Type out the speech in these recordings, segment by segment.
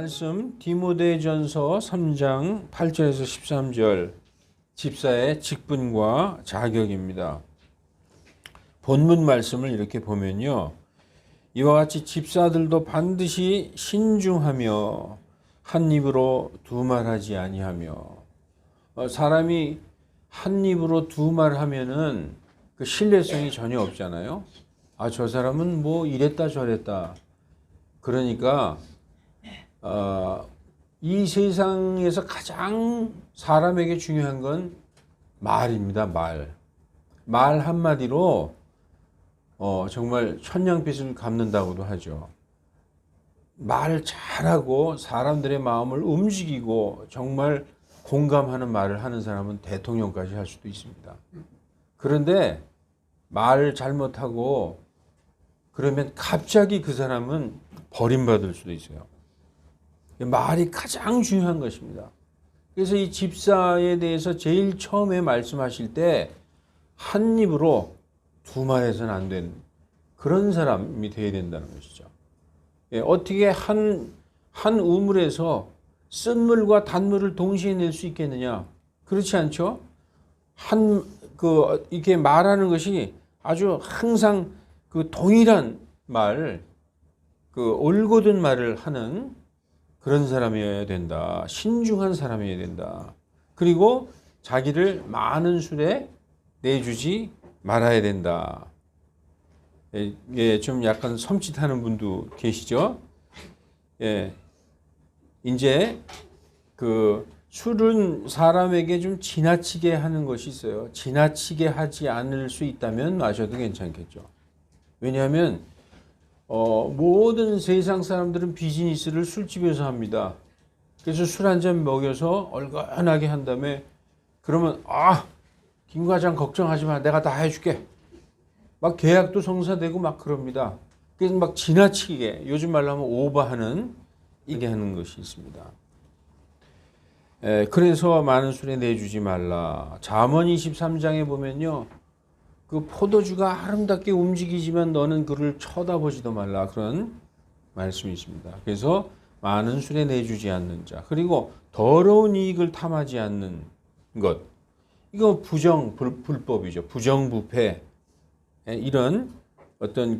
말씀 디모데전서 3장 8절에서 13절 집사의 직분과 자격입니다. 본문 말씀을 이렇게 보면요. 이와 같이 집사들도 반드시 신중하며 한 입으로 두 말하지 아니하며 사람이 한 입으로 두 말하면은 그 신뢰성이 전혀 없잖아요. 아, 저 사람은 뭐 이랬다 저랬다. 그러니까 이 세상에서 가장 사람에게 중요한 건 말입니다. 말 한마디로 정말 천냥빚을 갚는다고도 하죠. 말 잘하고 사람들의 마음을 움직이고 정말 공감하는 말을 하는 사람은 대통령까지 할 수도 있습니다. 그런데 말 잘못하고 그러면 갑자기 그 사람은 버림받을 수도 있어요. 말이 가장 중요한 것입니다. 그래서 이 집사에 대해서 제일 처음에 말씀하실 때 한 입으로 두 말해서는 안 되는 그런 사람이 되어야 된다는 것이죠. 어떻게 한 우물에서 쓴물과 단물을 동시에 낼 수 있겠느냐? 그렇지 않죠? 이렇게 말하는 것이 아주 항상 그 동일한 말, 올곧은 말을 하는 그런 사람이어야 된다. 신중한 사람이어야 된다. 그리고 자기를 많은 술에 내주지 말아야 된다. 좀 약간 섬찟하는 분도 계시죠? 이제 술은 사람에게 좀 지나치게 하는 것이 있어요. 지나치게 하지 않을 수 있다면 마셔도 괜찮겠죠. 왜냐하면 모든 세상 사람들은 비즈니스를 술집에서 합니다. 그래서 술 한 잔 먹여서 얼큰하게 한 다음에 그러면 김 과장 걱정하지 마. 내가 다 해줄게. 막 계약도 성사되고 막 그럽니다. 그래서 막 지나치게 요즘 말로 하면 오버하는 이게 하는 것이 있습니다. 그래서 많은 술에 내주지 말라. 잠언 23장에 보면요. 그 포도주가 아름답게 움직이지만 너는 그를 쳐다보지도 말라. 그런 말씀이 있습니다. 그래서 많은 술에 내주지 않는 자. 그리고 더러운 이익을 탐하지 않는 것. 이거 불법이죠. 부정부패. 이런 어떤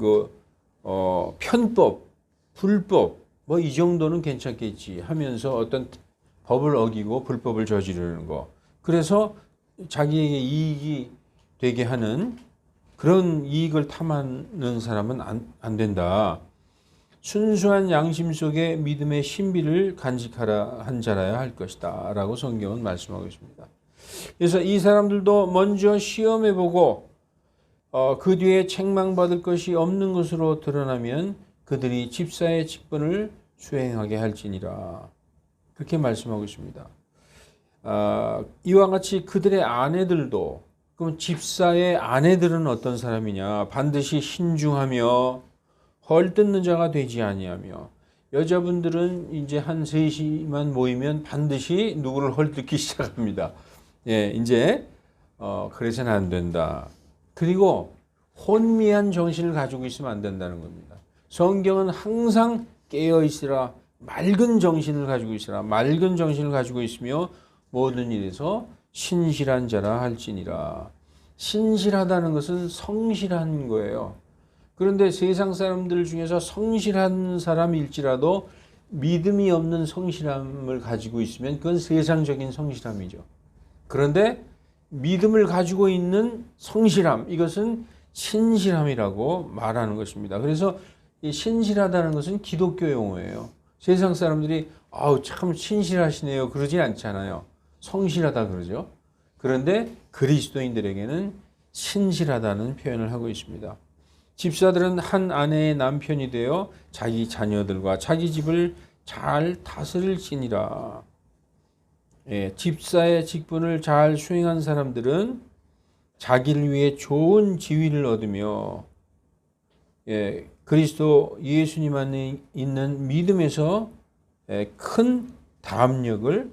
편법, 불법, 뭐 이 정도는 괜찮겠지 하면서 어떤 법을 어기고 불법을 저지르는 거. 그래서 자기에게 이익이 되게 하는 그런 이익을 탐하는 사람은 안 된다. 순수한 양심 속에 믿음의 신비를 간직하라 한 자라야 할 것이다. 라고 성경은 말씀하고 있습니다. 그래서 이 사람들도 먼저 시험해보고 그 뒤에 책망받을 것이 없는 것으로 드러나면 그들이 집사의 직분을 수행하게 할지니라. 그렇게 말씀하고 있습니다. 이와 같이 그들의 아내들도, 그럼 집사의 아내들은 어떤 사람이냐? 반드시 신중하며 헐뜯는 자가 되지 아니하며. 여자분들은 이제 한 셋이만 모이면 반드시 누구를 헐뜯기 시작합니다. 이제 그래서는 안 된다. 그리고 혼미한 정신을 가지고 있으면 안 된다는 겁니다. 성경은 항상 깨어 있으라, 맑은 정신을 가지고 있으라, 맑은 정신을 가지고 있으며 모든 일에서 신실한 자라 할지니라. 신실하다는 것은 성실한 거예요. 그런데 세상 사람들 중에서 성실한 사람일지라도 믿음이 없는 성실함을 가지고 있으면 그건 세상적인 성실함이죠. 그런데 믿음을 가지고 있는 성실함, 이것은 신실함이라고 말하는 것입니다. 그래서 이 신실하다는 것은 기독교 용어예요. 세상 사람들이 참 신실하시네요 그러진 않잖아요. 성실하다 그러죠. 그런데 그리스도인들에게는 신실하다는 표현을 하고 있습니다. 집사들은 한 아내의 남편이 되어 자기 자녀들과 자기 집을 잘 다스릴지니라. 집사의 직분을 잘 수행한 사람들은 자기를 위해 좋은 지위를 얻으며 그리스도 예수님 안에 있는 믿음에서 큰 담력을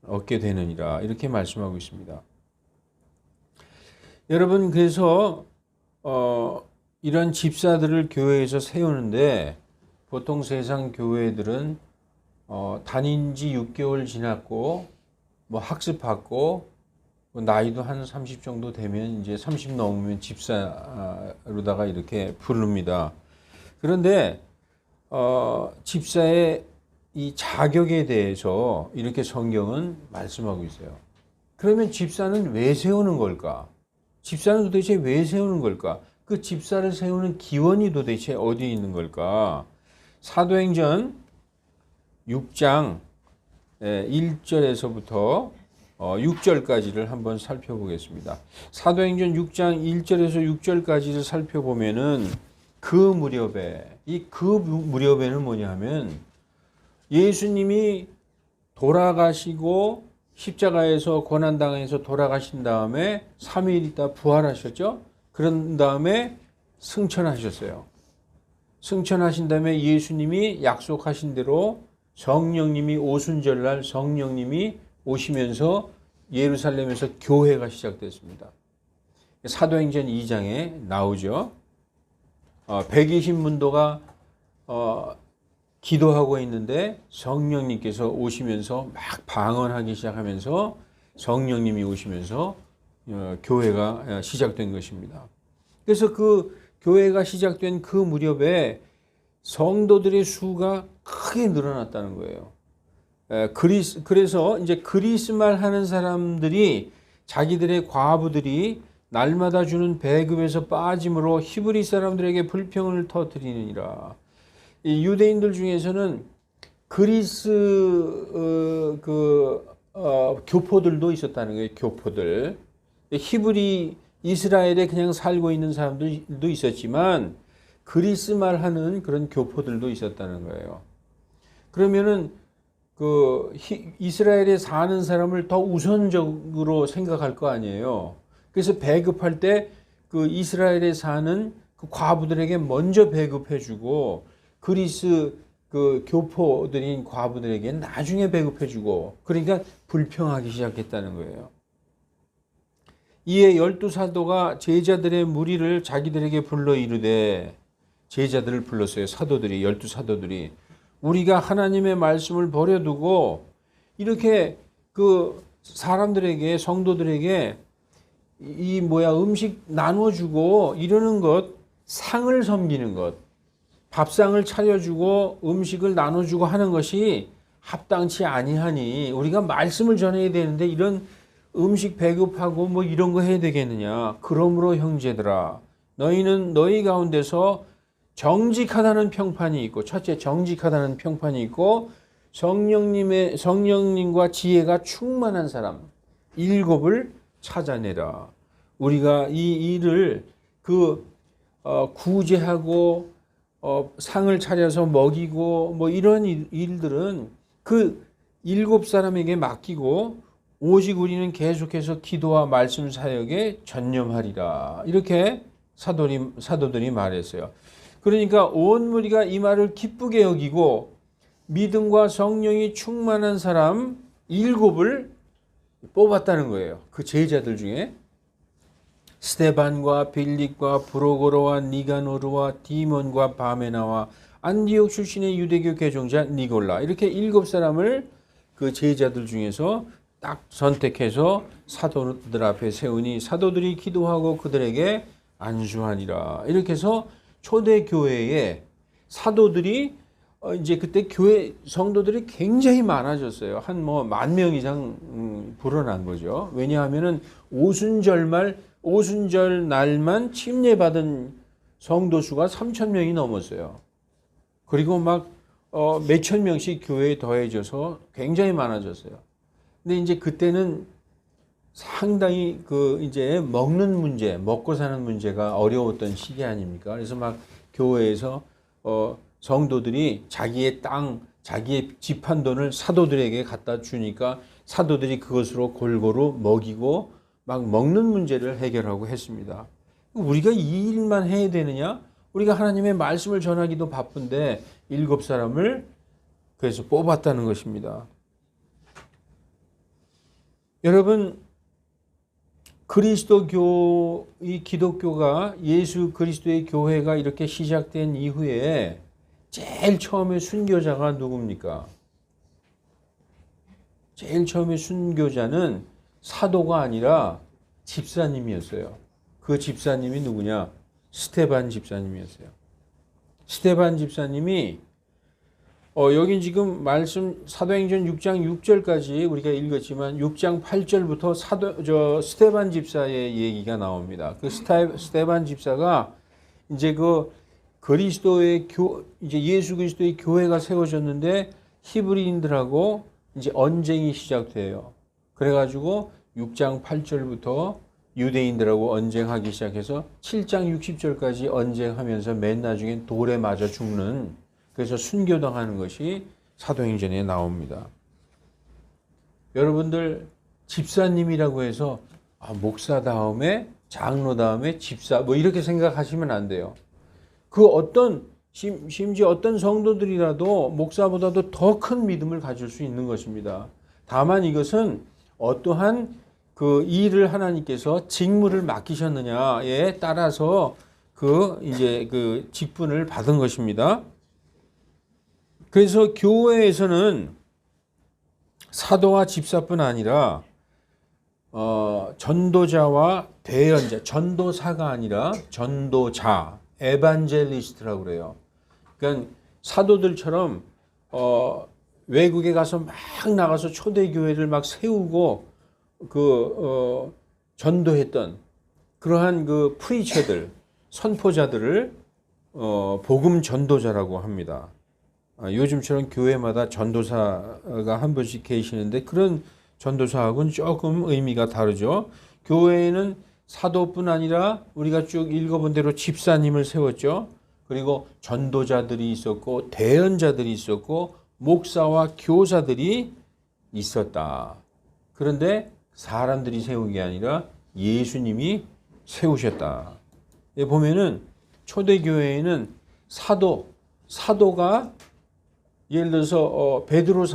얻게 되느니라. 이렇게 말씀하고 있습니다. 여러분, 그래서 이런 집사들을 교회에서 세우는데 보통 세상 교회들은 다닌 지 6개월 지났고 뭐 학습받고 나이도 한 30 정도 되면 이제 30 넘으면 집사로다가 이렇게 부릅니다. 그런데 집사의 이 자격에 대해서 이렇게 성경은 말씀하고 있어요. 그러면 집사는 왜 세우는 걸까? 집사는 도대체 왜 세우는 걸까? 그 집사를 세우는 기원이 도대체 어디에 있는 걸까? 사도행전 6장 1절에서부터 6절까지를 한번 살펴보겠습니다. 사도행전 6장 1절에서 6절까지를 살펴보면은 그 무렵에는 뭐냐 하면 예수님이 돌아가시고 십자가에서 고난당해서 돌아가신 다음에 3일 있다 부활하셨죠. 그런 다음에 승천하셨어요. 승천하신 다음에 예수님이 약속하신 대로 성령님이 오순절날 성령님이 오시면서 예루살렘에서 교회가 시작됐습니다. 사도행전 2장에 나오죠. 120문도가 기도하고 있는데 성령님께서 오시면서 막 방언하기 시작하면서 성령님이 오시면서 교회가 시작된 것입니다. 그래서 그 교회가 시작된 그 무렵에 성도들의 수가 크게 늘어났다는 거예요. 그래서 이제 그리스말 하는 사람들이 자기들의 과부들이 날마다 주는 배급에서 빠짐으로 히브리 사람들에게 불평을 터뜨리느니라. 이 유대인들 중에서는 그리스 교포들도 있었다는 거예요. 교포들. 히브리 이스라엘에 그냥 살고 있는 사람들도 있었지만 그리스말 하는 그런 교포들도 있었다는 거예요. 그러면은 이스라엘에 사는 사람을 더 우선적으로 생각할 거 아니에요. 그래서 배급할 때 그 이스라엘에 사는 그 과부들에게 먼저 배급해주고 그리스 그 교포들인 과부들에게 나중에 배급해주고 그러니까 불평하기 시작했다는 거예요. 이에 12사도가 제자들의 무리를 자기들에게 불러 이르되 제자들을 불렀어요. 사도들이 12사도들이 우리가 하나님의 말씀을 버려두고 이렇게 그 사람들에게 성도들에게 음식 나눠주고 이러는 것 상을 섬기는 것 밥상을 차려주고 음식을 나눠주고 하는 것이 합당치 아니하니 우리가 말씀을 전해야 되는데 이런 음식 배급하고 뭐 이런 거 해야 되겠느냐. 그러므로 형제들아 너희는 너희 가운데서 정직하다는 평판이 있고 첫째 정직하다는 평판이 있고 성령님과 지혜가 충만한 사람 7을 찾아내라. 우리가 이 일을 구제하고 상을 차려서 먹이고 뭐 이런 일들은 그 7사람에게 맡기고 오직 우리는 계속해서 기도와 말씀 사역에 전념하리라. 이렇게 사도들이 말했어요. 그러니까 온 무리가 이 말을 기쁘게 여기고 믿음과 성령이 충만한 사람 7을 뽑았다는 거예요. 그 제자들 중에 스데반과 빌립과 브로고로와 니가노르와 디몬과 바메나와 안디옥 출신의 유대교 개종자 니골라 이렇게 7사람을 그 제자들 중에서 딱 선택해서 사도들 앞에 세우니 사도들이 기도하고 그들에게 안수하니라. 이렇게 해서 초대 교회에 사도들이 이제 그때 교회 성도들이 굉장히 많아졌어요. 한 10,000명 이상 불어난 거죠. 왜냐하면은 오순절 날만 침례받은 성도 수가 3,000명이 넘었어요. 그리고 막 몇천 명씩 교회에 더해져서 굉장히 많아졌어요. 근데 이제 그때는 상당히 이제 먹는 문제, 먹고 사는 문제가 어려웠던 시기 아닙니까? 그래서 막 교회에서 성도들이 자기의 땅, 자기의 집 한 돈을 사도들에게 갖다 주니까 사도들이 그것으로 골고루 먹이고 막 먹는 문제를 해결하고 했습니다. 우리가 이 일만 해야 되느냐? 우리가 하나님의 말씀을 전하기도 바쁜데 7사람을 그래서 뽑았다는 것입니다. 여러분, 이 기독교가 예수 그리스도의 교회가 이렇게 시작된 이후에 제일 처음에 순교자가 누굽니까? 제일 처음에 순교자는 사도가 아니라 집사님이었어요. 그 집사님이 누구냐? 스데반 집사님이었어요. 스데반 집사님이 여기 지금 말씀 사도행전 6장 6절까지 우리가 읽었지만 6장 8절부터 스데반 집사의 얘기가 나옵니다. 그 스데반 집사가 이제 그 그리스도의 이제 예수 그리스도의 교회가 세워졌는데 히브리인들하고 이제 언쟁이 시작돼요. 그래가지고 6장 8절부터 유대인들하고 언쟁하기 시작해서 7장 60절까지 언쟁하면서 맨 나중엔 돌에 맞아 죽는, 그래서 순교당하는 것이 사도행전에 나옵니다. 여러분들 집사님이라고 해서 목사 다음에 장로 다음에 집사 뭐 이렇게 생각하시면 안 돼요. 그 어떤 심지어 어떤 성도들이라도 목사보다도 더 큰 믿음을 가질 수 있는 것입니다. 다만 이것은 어떠한 그 일을 하나님께서 직무를 맡기셨느냐에 따라서 이제 그 직분을 받은 것입니다. 그래서 교회에서는 사도와 집사뿐 아니라 전도자와 대언자, 전도사가 아니라 전도자, 에반젤리스트라고 그래요. 그러니까 사도들처럼 외국에 가서 막 나가서 초대교회를 막 세우고 전도했던 그러한 그 프리처들, 선포자들을 복음 전도자라고 합니다. 요즘처럼 교회마다 전도사가 한 분씩 계시는데 그런 전도사하고는 조금 의미가 다르죠. 교회에는 사도뿐 아니라 우리가 쭉 읽어본 대로 집사님을 세웠죠. 그리고 전도자들이 있었고 대언자들이 있었고 목사와 교사들이 있었다. 그런데 사람들이 세운 게 아니라 예수님이 세우셨다. 보면은 초대교회에는 사도가 예를 들어서 베드로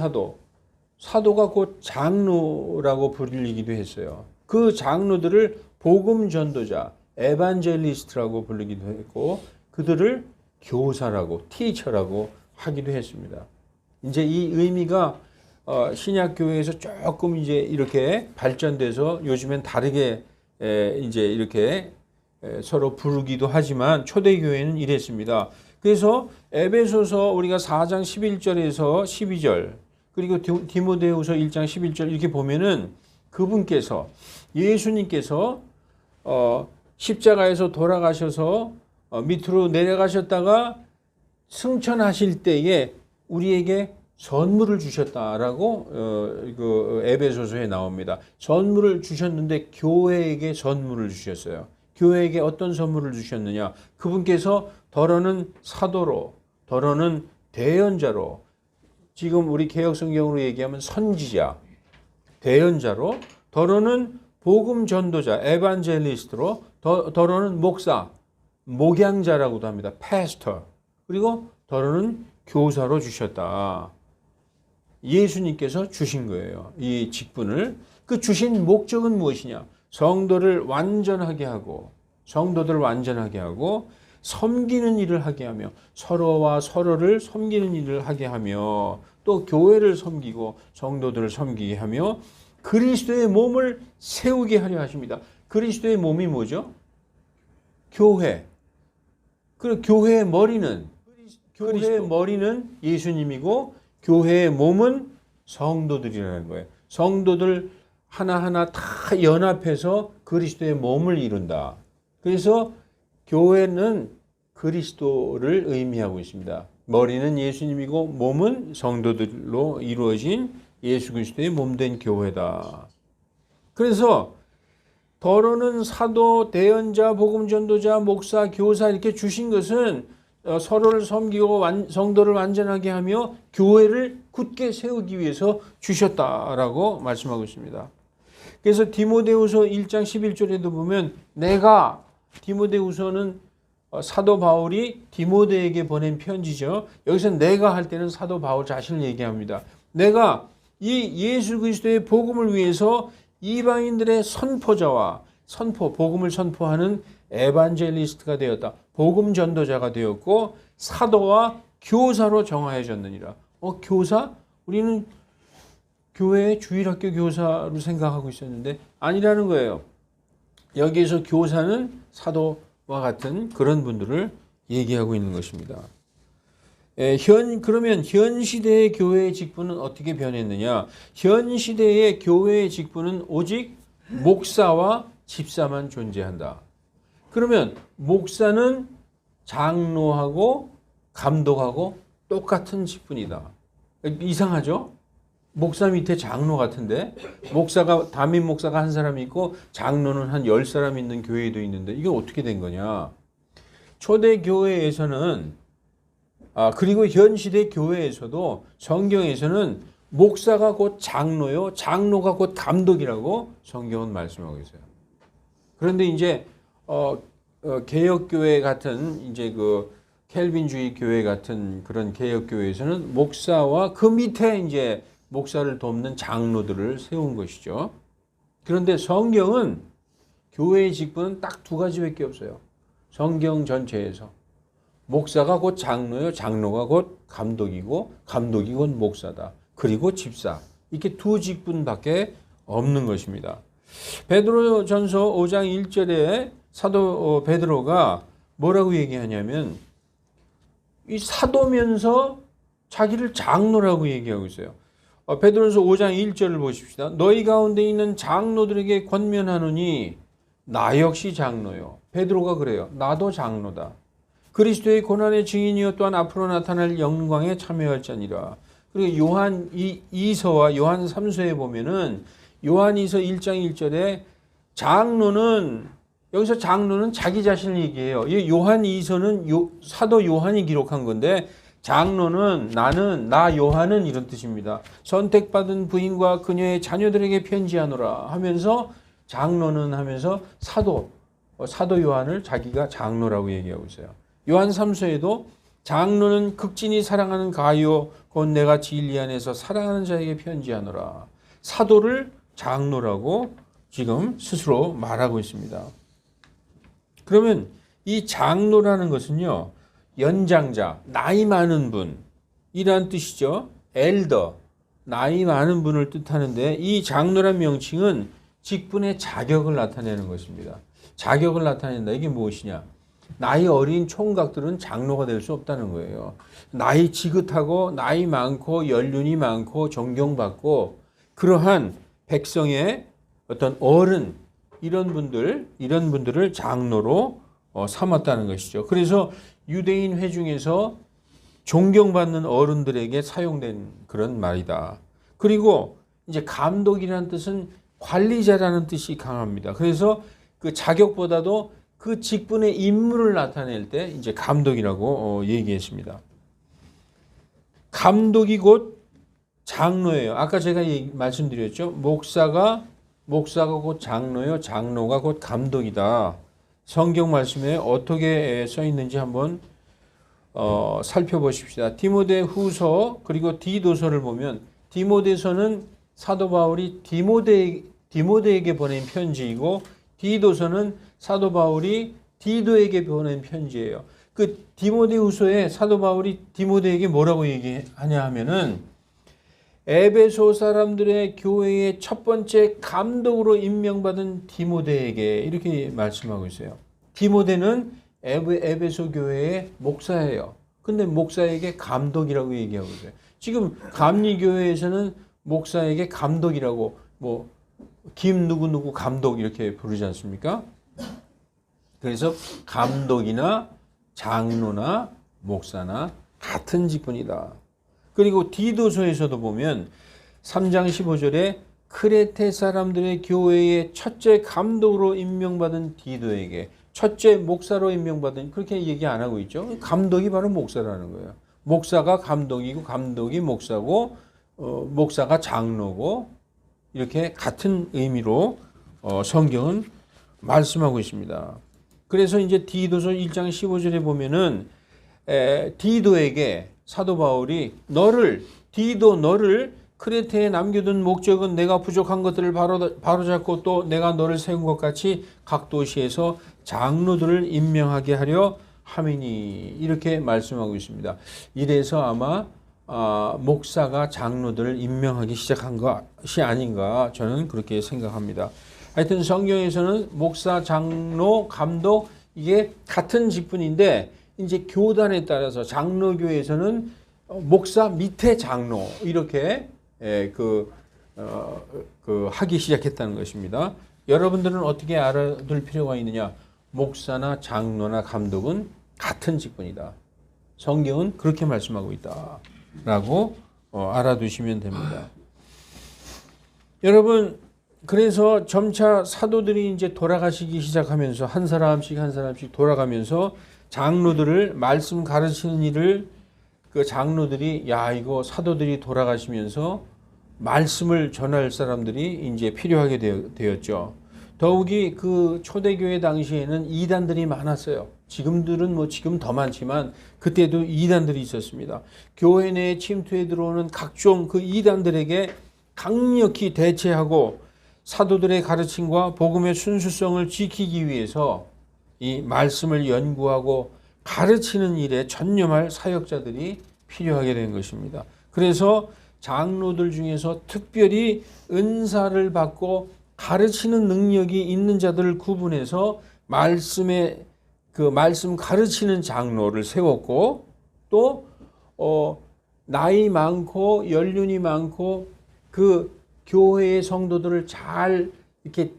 사도가 곧 장로라고 불리기도 했어요. 그 장로들을 복음 전도자, 에반젤리스트라고 부르기도 했고 그들을 교사라고, 티처라고 하기도 했습니다. 이제 이 의미가 신약 교회에서 조금 이제 이렇게 발전돼서 요즘엔 다르게 이제 이렇게 서로 부르기도 하지만 초대교회는 이랬습니다. 그래서 에베소서 우리가 4장 11절에서 12절 그리고 디모데후서 1장 11절 이렇게 보면은 그분께서 예수님께서 십자가에서 돌아가셔서 밑으로 내려가셨다가 승천하실 때에 우리에게 선물을 주셨다라고 그 에베소서에 나옵니다. 선물을 주셨는데 교회에게 선물을 주셨어요. 교회에게 어떤 선물을 주셨느냐? 그분께서 더러는 사도로, 더러는 대언자로, 지금 우리 개혁성경으로 얘기하면 선지자, 대언자로, 더러는 복음 전도자, 에반젤리스트로, 더러는 목사, 목양자라고도 합니다. 패스터. 그리고 더러는 교사로 주셨다. 예수님께서 주신 거예요. 이 직분을. 그 주신 목적은 무엇이냐? 성도들을 완전하게 하고 섬기는 일을 하게 하며 서로와 서로를 섬기는 일을 하게 하며 또 교회를 섬기고 성도들을 섬기게 하며 그리스도의 몸을 세우게 하려 하십니다. 그리스도의 몸이 뭐죠? 교회. 그리고 교회의 머리는 예수님이고 교회의 몸은 성도들이라는 거예요. 성도들 하나하나 다 연합해서 그리스도의 몸을 이룬다. 그래서 교회는 그리스도를 의미하고 있습니다. 머리는 예수님이고 몸은 성도들로 이루어진 예수 그리스도의 몸된 교회다. 그래서 더러는 사도, 대언자, 복음전도자, 목사, 교사 이렇게 주신 것은 서로를 섬기고 성도를 완전하게 하며 교회를 굳게 세우기 위해서 주셨다라고 말씀하고 있습니다. 그래서 디모데후서 1장 11절에도 보면 디모데후서는 사도 바울이 디모데에게 보낸 편지죠. 여기서 내가 할 때는 사도 바울 자신을 얘기합니다. 내가 이 예수 그리스도의 복음을 위해서 이방인들의 복음을 선포하는 에반젤리스트가 되었다. 복음 전도자가 되었고 사도와 교사로 정하여졌느니라. 교사? 우리는 교회의 주일학교 교사로 생각하고 있었는데 아니라는 거예요. 여기에서 교사는 사도와 같은 그런 분들을 얘기하고 있는 것입니다. 그러면 현 시대의 교회의 직분은 어떻게 변했느냐? 현 시대의 교회의 직분은 오직 목사와 집사만 존재한다. 그러면 목사는 장로하고 감독하고 똑같은 직분이다. 이상하죠? 목사 밑에 장로 같은데 담임 목사가 한 사람이 있고 장로는 한 10사람 있는 교회도 있는데 이게 어떻게 된 거냐? 초대 교회에서는 그리고 현 시대 교회에서도 성경에서는 목사가 곧 장로요, 장로가 곧 감독이라고 성경은 말씀하고 있어요. 그런데 이제 개혁교회 같은 이제 그 켈빈주의 교회 같은 그런 개혁교회에서는 목사와 그 밑에 이제 목사를 돕는 장로들을 세운 것이죠. 그런데 성경은 교회의 직분은 딱 두 가지밖에 없어요. 성경 전체에서 목사가 곧 장로요, 장로가 곧 감독이고 감독이 곧 목사다. 그리고 집사. 이렇게 두 직분밖에 없는 것입니다. 베드로전서 5장 1절에 사도 베드로가 뭐라고 얘기하냐면 이 사도면서 자기를 장로라고 얘기하고 있어요. 베드로전서 5장 1절을 보십시다. 너희 가운데 있는 장로들에게 권면하노니 나 역시 장로요. 베드로가 그래요. 나도 장로다. 그리스도의 고난의 증인이요 또한 앞으로 나타날 영광에 참여할 자니라. 그리고 요한 2서와 요한 3서에 보면은 요한 2서 1장 1절에 여기서 장로는 자기 자신을 얘기해요. 요한 2서는 사도 요한이 기록한 건데 장로는 나 요한은 이런 뜻입니다. 선택받은 부인과 그녀의 자녀들에게 편지하노라 하면서 장로는 하면서 사도 요한을 자기가 장로라고 얘기하고 있어요. 요한 3서에도 장로는 극진히 사랑하는 가요 곧 내가 진리 안에서 사랑하는 자에게 편지하노라. 사도를 장로라고 지금 스스로 말하고 있습니다. 그러면 이 장로라는 것은요, 연장자, 나이 많은 분이란 뜻이죠. 엘더, 나이 많은 분을 뜻하는데 이 장로란 명칭은 직분의 자격을 나타내는 것입니다. 자격을 나타낸다. 이게 무엇이냐? 나이 어린 총각들은 장로가 될 수 없다는 거예요. 나이 지긋하고 나이 많고 연륜이 많고 존경받고 그러한 백성의 어떤 어른 이런 분들을 장로로 삼았다는 것이죠. 그래서 유대인 회중에서 존경받는 어른들에게 사용된 그런 말이다. 그리고 이제 감독이라는 뜻은 관리자라는 뜻이 강합니다. 그래서 그 자격보다도 그 직분의 임무를 나타낼 때 이제 감독이라고 얘기했습니다. 감독이 곧 장로예요. 아까 제가 말씀드렸죠. 목사가 곧 장로요. 장로가 곧 감독이다. 성경 말씀에 어떻게 써 있는지 한번 살펴보십시다. 디모데 후서 그리고 디도서를 보면 디모데서는 사도 바울이 디모데에게 보낸 편지이고 디도서는 사도 바울이 디도에게 보낸 편지예요. 그 디모데 후서에 사도 바울이 디모데에게 뭐라고 얘기하냐 하면은 에베소 사람들의 교회의 첫 번째 감독으로 임명받은 디모데에게 이렇게 말씀하고 있어요. 디모데는 에베소 교회의 목사예요. 근데 목사에게 감독이라고 얘기하고 있어요. 지금 감리교회에서는 목사에게 감독이라고 김 누구누구 감독 이렇게 부르지 않습니까? 그래서 감독이나 장로나 목사나 같은 직분이다. 그리고 디도서에서도 보면 3장 15절에 크레테 사람들의 교회의 첫째 감독으로 임명받은 디도에게 첫째 목사로 임명받은 그렇게 얘기 안 하고 있죠. 감독이 바로 목사라는 거예요. 목사가 감독이고 감독이 목사고 목사가 장로고 이렇게 같은 의미로 성경은 말씀하고 있습니다. 그래서 이제 디도서 1장 15절에 보면은 디도에게 사도 바울이 너를 크레테에 남겨둔 목적은 내가 부족한 것들을 바로잡고 또 내가 너를 세운 것 같이 각 도시에서 장로들을 임명하게 하려 함이니 이렇게 말씀하고 있습니다. 이래서 아마 목사가 장로들을 임명하기 시작한 것이 아닌가 저는 그렇게 생각합니다. 하여튼 성경에서는 목사, 장로, 감독 이게 같은 직분인데 이제 교단에 따라서 장로교에서는 목사 밑에 장로 이렇게 하기 시작했다는 것입니다. 여러분들은 어떻게 알아둘 필요가 있느냐? 목사나 장로나 감독은 같은 직분이다. 성경은 그렇게 말씀하고 있다라고 알아두시면 됩니다. 여러분, 그래서 점차 사도들이 이제 돌아가시기 시작하면서 한 사람씩 돌아가면서 장로들을 말씀 가르치는 일을 그 장로들이 이거 사도들이 돌아가시면서 말씀을 전할 사람들이 이제 필요하게 되었죠. 더욱이 그 초대교회 당시에는 이단들이 많았어요. 지금들은 지금 더 많지만 그때도 이단들이 있었습니다. 교회 내에 침투해 들어오는 각종 그 이단들에게 강력히 대체하고 사도들의 가르침과 복음의 순수성을 지키기 위해서 이 말씀을 연구하고 가르치는 일에 전념할 사역자들이 필요하게 된 것입니다. 그래서 장로들 중에서 특별히 은사를 받고 가르치는 능력이 있는 자들을 구분해서 말씀 가르치는 장로를 세웠고 또 나이 많고 연륜이 많고 그 교회의 성도들을 잘 이렇게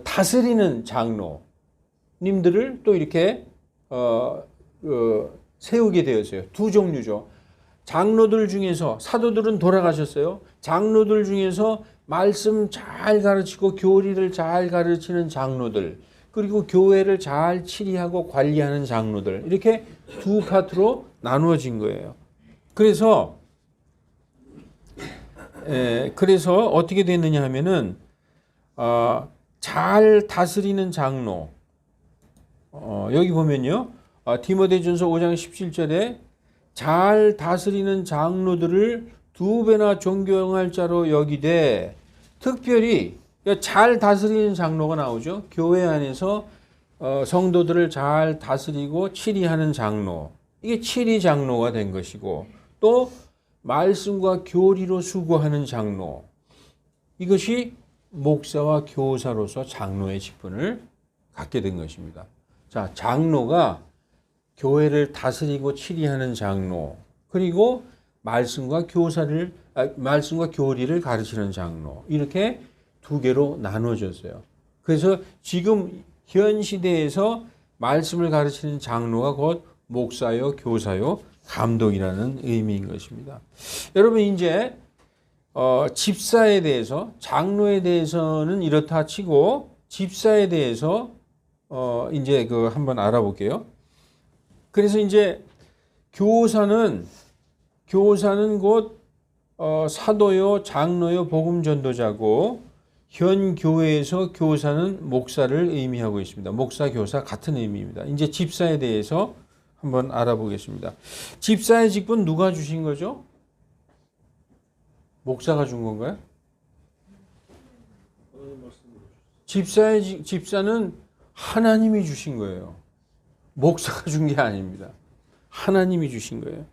다스리는 장로님들을 또 이렇게 세우게 되었어요. 두 종류죠. 장로들 중에서 사도들은 돌아가셨어요. 장로들 중에서 말씀 잘 가르치고 교리를 잘 가르치는 장로들, 그리고 교회를 잘 치리하고 관리하는 장로들, 이렇게 두 파트로 나누어진 거예요. 그래서 어떻게 됐느냐 하면은 잘 다스리는 장로, 여기 보면요, 디모데전서 5장 17절에 잘 다스리는 장로들을 두 배나 존경할 자로 여기되, 특별히 잘 다스리는 장로가 나오죠. 교회 안에서 성도들을 잘 다스리고 치리하는 장로, 이게 치리 장로가 된 것이고, 또 말씀과 교리로 수고하는 장로, 이것이 목사와 교사로서 장로의 직분을 갖게 된 것입니다. 자, 장로가 교회를 다스리고 치리하는 장로, 그리고 말씀과 교리를 가르치는 장로, 이렇게 두 개로 나눠졌어요. 그래서 지금 현 시대에서 말씀을 가르치는 장로가 곧 목사요, 교사요, 감독이라는 의미인 것입니다. 여러분, 이제 집사에 대해서, 장로에 대해서는 이렇다 치고 집사에 대해서 이제 한번 알아볼게요. 그래서 이제 교사는 곧 사도요, 장로요, 복음 전도자고, 현 교회에서 교사는 목사를 의미하고 있습니다. 목사, 교사 같은 의미입니다. 이제 집사에 대해서 한번 알아보겠습니다. 집사의 직분 누가 주신 거죠? 목사가 준 건가요? 집사는 하나님이 주신 거예요. 목사가 준 게 아닙니다. 하나님이 주신 거예요.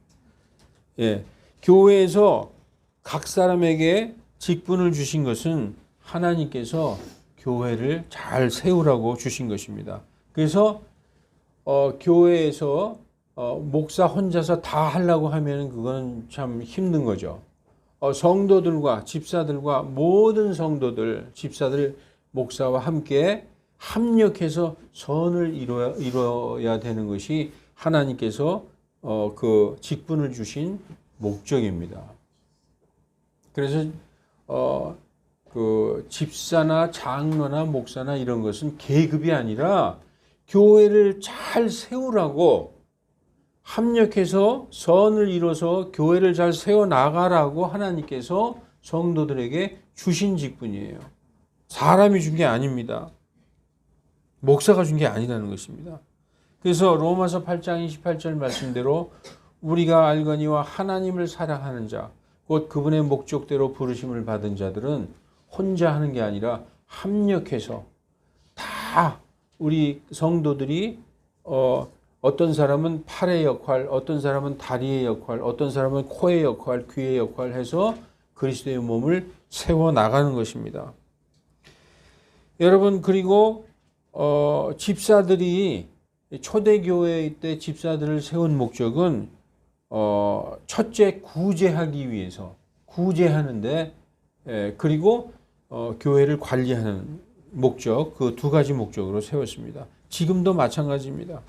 예, 교회에서 각 사람에게 직분을 주신 것은 하나님께서 교회를 잘 세우라고 주신 것입니다. 그래서 교회에서 목사 혼자서 다 하려고 하면 그건 참 힘든 거죠. 성도들과 집사들과 모든 성도들, 집사들, 목사와 함께 합력해서 선을 이뤄야 되는 것이 하나님께서 그 직분을 주신 목적입니다. 그래서 그 집사나 장로나 목사나 이런 것은 계급이 아니라 교회를 잘 세우라고, 합력해서 선을 이뤄서 교회를 잘 세워나가라고 하나님께서 성도들에게 주신 직분이에요. 사람이 준 게 아닙니다. 목사가 준 게 아니라는 것입니다. 그래서 로마서 8장 28절 말씀대로 우리가 알거니와 하나님을 사랑하는 자, 곧 그분의 목적대로 부르심을 받은 자들은 혼자 하는 게 아니라 합력해서 다 우리 성도들이 어떤 사람은 팔의 역할, 어떤 사람은 다리의 역할, 어떤 사람은 코의 역할, 귀의 역할 해서 그리스도의 몸을 세워 나가는 것입니다. 여러분, 그리고 집사들이 초대교회 때 집사들을 세운 목적은 첫째 구제하기 위해서 구제하는데 그리고 교회를 관리하는 목적, 그 두 가지 목적으로 세웠습니다. 지금도 마찬가지입니다.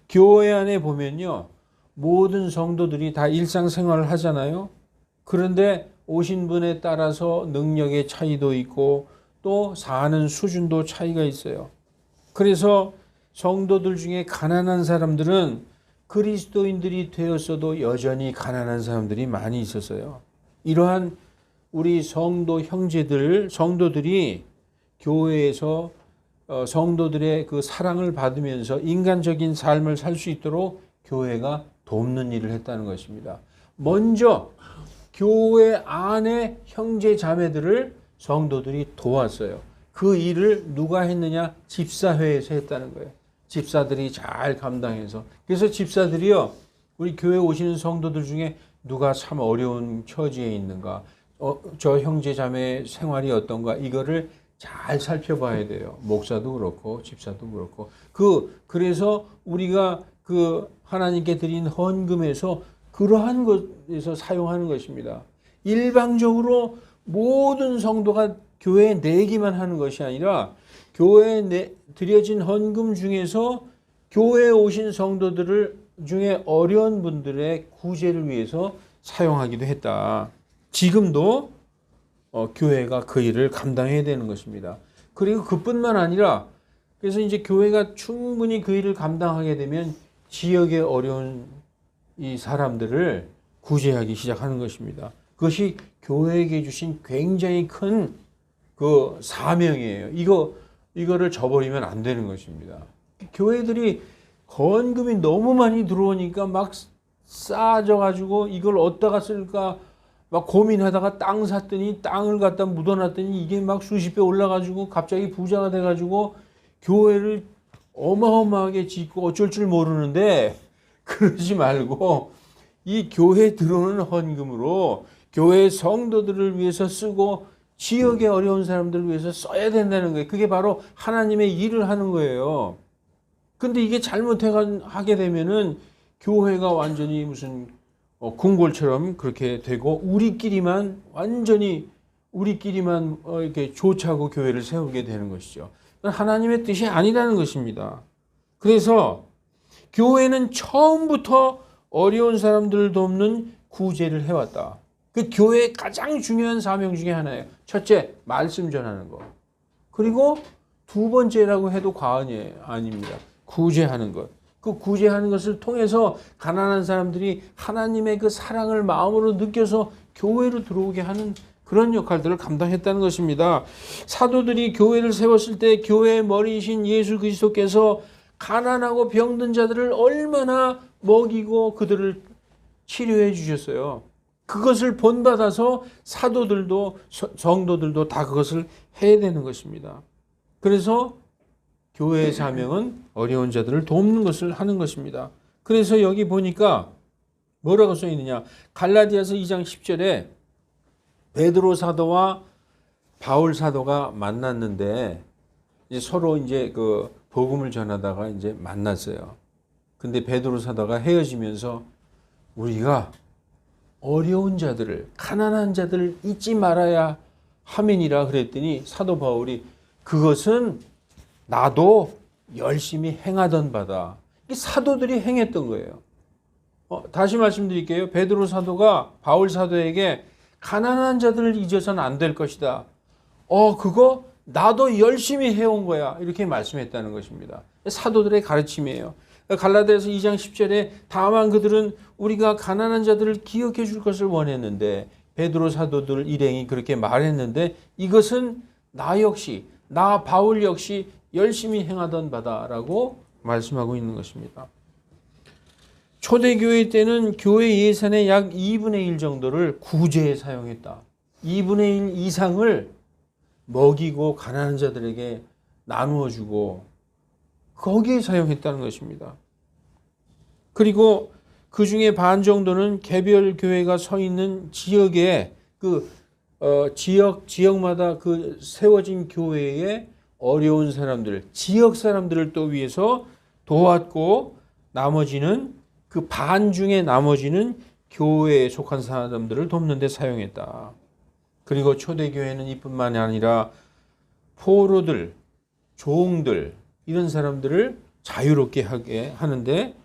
교회 안에 보면요, 모든 성도들이 다 일상생활을 하잖아요. 그런데 오신 분에 따라서 능력의 차이도 있고 또 사는 수준도 차이가 있어요. 그래서 성도들 중에 가난한 사람들은 그리스도인들이 되었어도 여전히 가난한 사람들이 많이 있었어요. 이러한 우리 성도 형제들, 성도들이 교회에서 성도들의 그 사랑을 받으면서 인간적인 삶을 살 수 있도록 교회가 돕는 일을 했다는 것입니다. 먼저 교회 안에 형제 자매들을 성도들이 도왔어요. 그 일을 누가 했느냐? 집사회에서 했다는 거예요. 집사들이 잘 감당해서. 그래서 집사들이요, 우리 교회 오시는 성도들 중에 누가 참 어려운 처지에 있는가, 저 형제 자매 생활이 어떤가, 이거를 잘 살펴봐야 돼요. 목사도 그렇고 집사도 그렇고. 그래서 우리가 그 하나님께 드린 헌금에서 그러한 것에서 사용하는 것입니다. 일방적으로 모든 성도가 교회에 내기만 하는 것이 아니라 교회에 드려진 헌금 중에서 교회에 오신 성도들을 중에 어려운 분들의 구제를 위해서 사용하기도 했다. 지금도 교회가 그 일을 감당해야 되는 것입니다. 그리고 그뿐만 아니라 그래서 이제 교회가 충분히 그 일을 감당하게 되면 지역의 어려운 이 사람들을 구제하기 시작하는 것입니다. 그것이 교회에게 주신 굉장히 큰 그 사명이에요. 이거를 저버리면 안 되는 것입니다. 교회들이 헌금이 너무 많이 들어오니까 막 쌓아져가지고 이걸 어디다가 쓸까 막 고민하다가 땅 샀더니 땅을 갖다 묻어놨더니 이게 막 수십 배 올라가지고 갑자기 부자가 돼가지고 교회를 어마어마하게 짓고 어쩔 줄 모르는데 그러지 말고 이 교회에 들어오는 헌금으로 교회 성도들을 위해서 쓰고 지역의 어려운 사람들을 위해서 써야 된다는 거예요. 그게 바로 하나님의 일을 하는 거예요. 근데 이게 잘못하게 되면은 교회가 완전히 무슨 궁궐처럼 그렇게 되고 완전히 우리끼리만 이렇게 조차고 교회를 세우게 되는 것이죠. 하나님의 뜻이 아니라는 것입니다. 그래서 교회는 처음부터 어려운 사람들을 돕는 구제를 해왔다. 그 교회의 가장 중요한 사명 중에 하나예요. 첫째, 말씀 전하는 거. 그리고 두 번째라고 해도 과언이 아닙니다. 구제하는 것. 그 구제하는 것을 통해서 가난한 사람들이 하나님의 그 사랑을 마음으로 느껴서 교회로 들어오게 하는 그런 역할들을 감당했다는 것입니다. 사도들이 교회를 세웠을 때 교회의 머리이신 예수 그리스도께서 가난하고 병든 자들을 얼마나 먹이고 그들을 치료해 주셨어요. 그것을 본받아서 사도들도 성도들도 다 그것을 해야 되는 것입니다. 그래서 교회의 사명은 어려운 자들을 돕는 것을 하는 것입니다. 그래서 여기 보니까 뭐라고 써 있느냐? 갈라디아서 2장 10절에 베드로 사도와 바울 사도가 만났는데 이제 서로 이제 그 복음을 전하다가 이제 만났어요. 근데 베드로 사도가 헤어지면서 우리가 어려운 자들을, 가난한 자들을 잊지 말아야 함이니라 그랬더니 사도 바울이 그것은 나도 열심히 행하던 바다. 이게 사도들이 행했던 거예요. 다시 말씀드릴게요. 베드로 사도가 바울 사도에게 가난한 자들을 잊어서는 안 될 것이다. 그거 나도 열심히 해온 거야. 이렇게 말씀했다는 것입니다. 사도들의 가르침이에요. 갈라디아서 2장 10절에 다만 그들은 우리가 가난한 자들을 기억해 줄 것을 원했는데 베드로 사도들 일행이 그렇게 말했는데 이것은 나 바울 역시 열심히 행하던 바다라고 말씀하고 있는 것입니다. 초대교회 때는 교회 예산의 약 2분의 1 정도를 구제에 사용했다. 2분의 1 이상을 먹이고 가난한 자들에게 나누어 주고 거기에 사용했다는 것입니다. 그리고 그 중에 반 정도는 개별 교회가 서 있는 지역에 지역마다 그 세워진 교회에 어려운 사람들, 지역 사람들을 또 위해서 도왔고, 나머지는 그 반 중에 나머지는 교회에 속한 사람들을 돕는 데 사용했다. 그리고 초대교회는 이뿐만이 아니라 포로들, 종들 이런 사람들을 자유롭게 하게 하는데,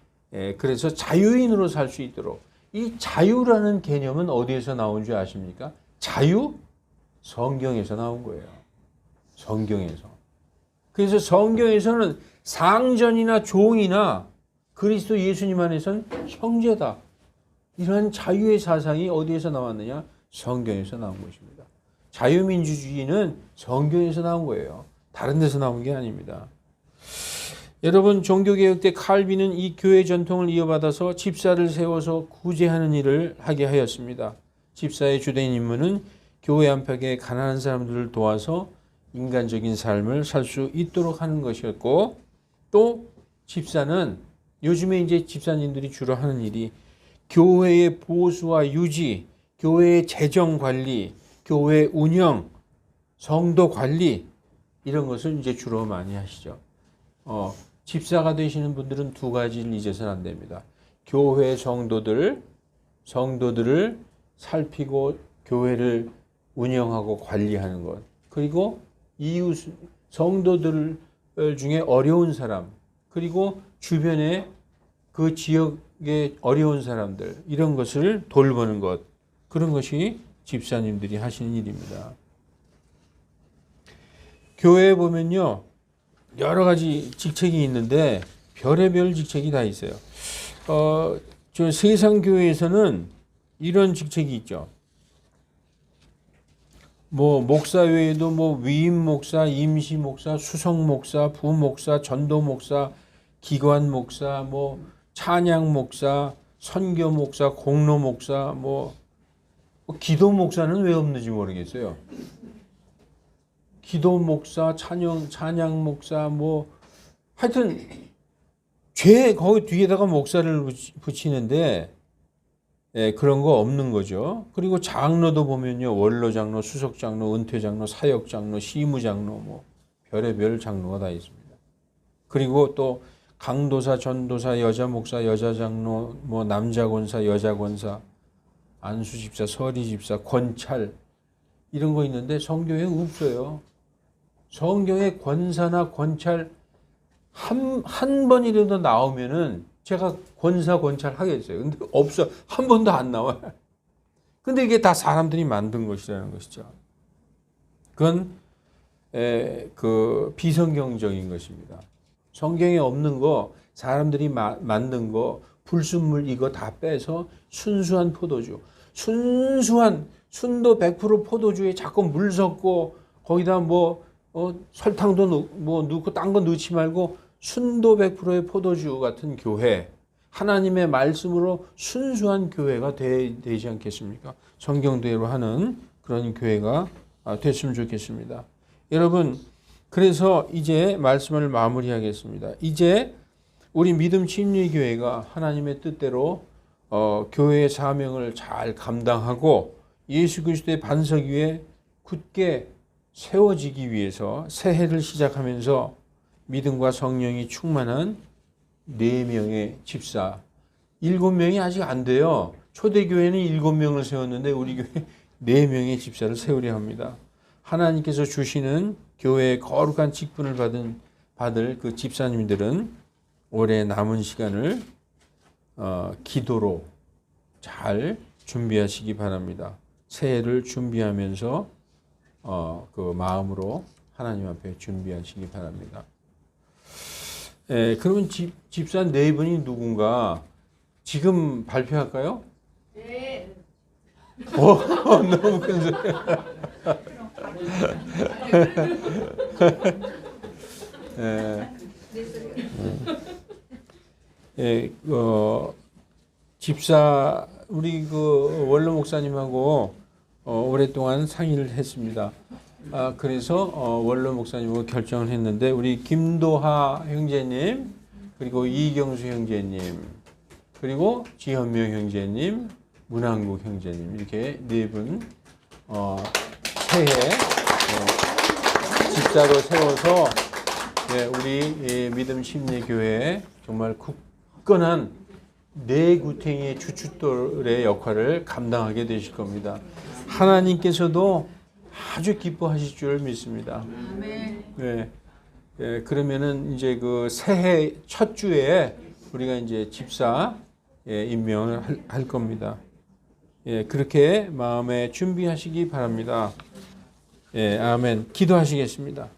그래서 자유인으로 살 수 있도록, 이 자유라는 개념은 어디에서 나온 줄 아십니까? 자유? 성경에서 나온 거예요. 성경에서. 그래서 성경에서는 상전이나 종이나 그리스도 예수님 안에서는 형제다. 이러한 자유의 사상이 어디에서 나왔느냐? 성경에서 나온 것입니다. 자유민주주의는 성경에서 나온 거예요. 다른 데서 나온 게 아닙니다. 여러분, 종교개혁 때 칼빈은 이 교회 전통을 이어받아서 집사를 세워서 구제하는 일을 하게 하였습니다. 집사의 주된 임무는 교회 안팎의 가난한 사람들을 도와서 인간적인 삶을 살 수 있도록 하는 것이었고, 또 집사는 요즘에 이제 집사님들이 주로 하는 일이 교회의 보수와 유지, 교회의 재정 관리, 교회 운영, 성도 관리 이런 것을 이제 주로 많이 하시죠. 집사가 되시는 분들은 두 가지를 잊어서는 안 됩니다. 교회 성도들을 살피고 교회를 운영하고 관리하는 것. 그리고 이웃 성도들 중에 어려운 사람, 그리고 주변에 그 지역의 어려운 사람들, 이런 것을 돌보는 것. 그런 것이 집사님들이 하시는 일입니다. 교회에 보면요, 여러 가지 직책이 있는데 별의별 직책이 다 있어요. 저 세상 교회에서는 이런 직책이 있죠. 뭐 목사 외에도 뭐 위임 목사, 임시 목사, 수석 목사, 부목사, 전도 목사, 기관 목사, 뭐 찬양 목사, 선교 목사, 공로 목사, 뭐 기도 목사는 왜 없는지 모르겠어요. 기도 목사, 찬양 목사, 뭐 하여튼 거기 뒤에다가 목사를 붙이는데, 그런 거 없는 거죠. 그리고 장로도 보면요, 원로 장로, 수석 장로, 은퇴 장로, 사역 장로, 시무 장로, 뭐 별의별 장로가 다 있습니다. 그리고 또 강도사, 전도사, 여자 목사, 여자 장로, 뭐 남자 권사, 여자 권사, 안수 집사, 서리 집사, 권찰 이런 거 있는데 성경에 없어요. 성경에 권사나 권찰 한 번이라도 나오면은 제가 권사 권찰 하겠어요. 근데 없어. 한 번도 안 나와요. 근데 이게 다 사람들이 만든 것이라는 것이죠. 그건 그 비성경적인 것입니다. 성경에 없는 거, 사람들이 만든 거, 불순물 이거 다 빼서 순수한 포도주, 순수한 순도 100% 포도주에 자꾸 물 섞고 거기다 설탕도 넣고 딴 거 넣지 말고 순도 100%의 포도주 같은 교회, 하나님의 말씀으로 순수한 교회가 되지 않겠습니까? 성경대로 하는 그런 교회가 됐으면 좋겠습니다. 여러분, 그래서 이제 말씀을 마무리하겠습니다. 이제 우리 믿음 침례교회가 하나님의 뜻대로 교회의 사명을 잘 감당하고 예수 그리스도의 반석 위에 굳게 세워지기 위해서 새해를 시작하면서 믿음과 성령이 충만한 4명의 집사, 7명이 아직 안 돼요. 초대교회는 7명을 세웠는데 우리 교회 4명의 집사를 세우려 합니다. 하나님께서 주시는 교회의 거룩한 직분을 받을 그 집사님들은 올해 남은 시간을 기도로 잘 준비하시기 바랍니다. 새해를 준비하면서 그 마음으로 하나님 앞에 준비하시기 바랍니다. 그러면 집사 4분이 누군가 지금 발표할까요? 네. 너무 큰 소리. 집사 우리 그 원로 목사님하고 오랫동안 상의를 했습니다. 그래서 원로 목사님하고 결정을 했는데 우리 김도하 형제님 그리고 이경수 형제님 그리고 지현명 형제님, 문한국 형제님 이렇게 네 분 새해 집사로 세워서 우리 믿음 심리교회 정말 굳건한 내구탱이의 주춧돌의 역할을 감당하게 되실 겁니다. 하나님께서도 아주 기뻐하실 줄 믿습니다. 그러면은 이제 그 새해 첫 주에 우리가 이제 집사 임명을 할 겁니다. 그렇게 마음에 준비하시기 바랍니다. 아멘. 기도하시겠습니다.